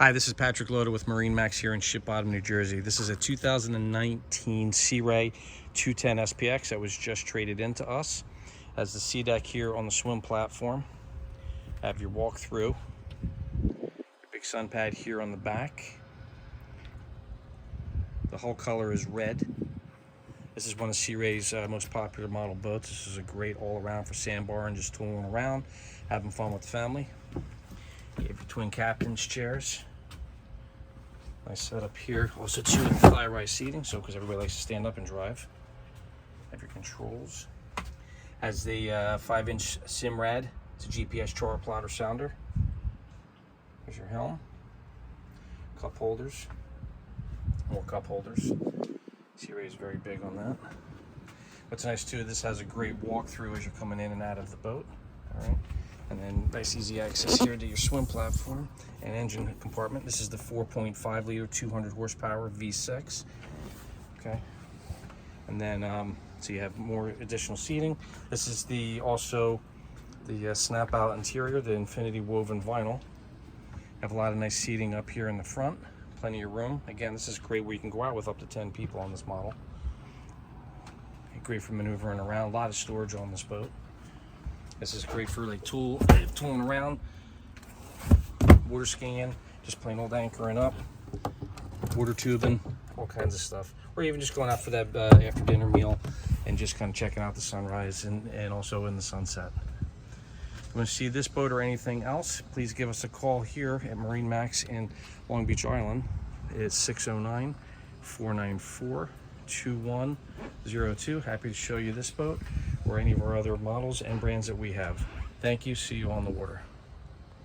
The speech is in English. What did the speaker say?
Hi, this is Patrick Loda with MarineMax here in Ship Bottom, New Jersey. This is a 2019 Sea Ray 210 SPX that was just traded into us. Has the sea deck here on the swim platform. Have your walk through. Big sun pad here on the back. The hull color is red. This is one of Sea Ray's most popular model boats. This is a great all-around for sandbar and just tooling around, having fun with the family. You have your twin captain's chairs. Nice setup here. Also two fly rise seating, so because everybody likes to stand up and drive. Have your controls. Has the 5-inch Simrad. It's a GPS chart plotter sounder. Here's your helm. Cup holders. More cup holders. Sea Ray is very big on that. What's nice too, this has a great walkthrough as you're coming in and out of the boat. All right. And then nice easy access here to your swim platform and engine compartment. This is the 4.5 liter, 200 horsepower V6. Okay. And then, so you have more additional seating. This is also the snap out interior, the infinity woven vinyl. Have a lot of nice seating up here in the front. Plenty of room. Again, this is great where you can go out with up to 10 people on this model. Great for maneuvering around. A lot of storage on this boat. This is great for like tooling around, water skiing, just plain old anchoring up, water tubing, all kinds of stuff. Or even just going out for that after dinner meal and just kind of checking out the sunrise and also in the sunset. If you want to see this boat or anything else, please give us a call here at MarineMax in Long Beach Island. It's 609-494-2102. Happy to show you this boat or any of our other models and brands that we have. Thank you. See you on the water.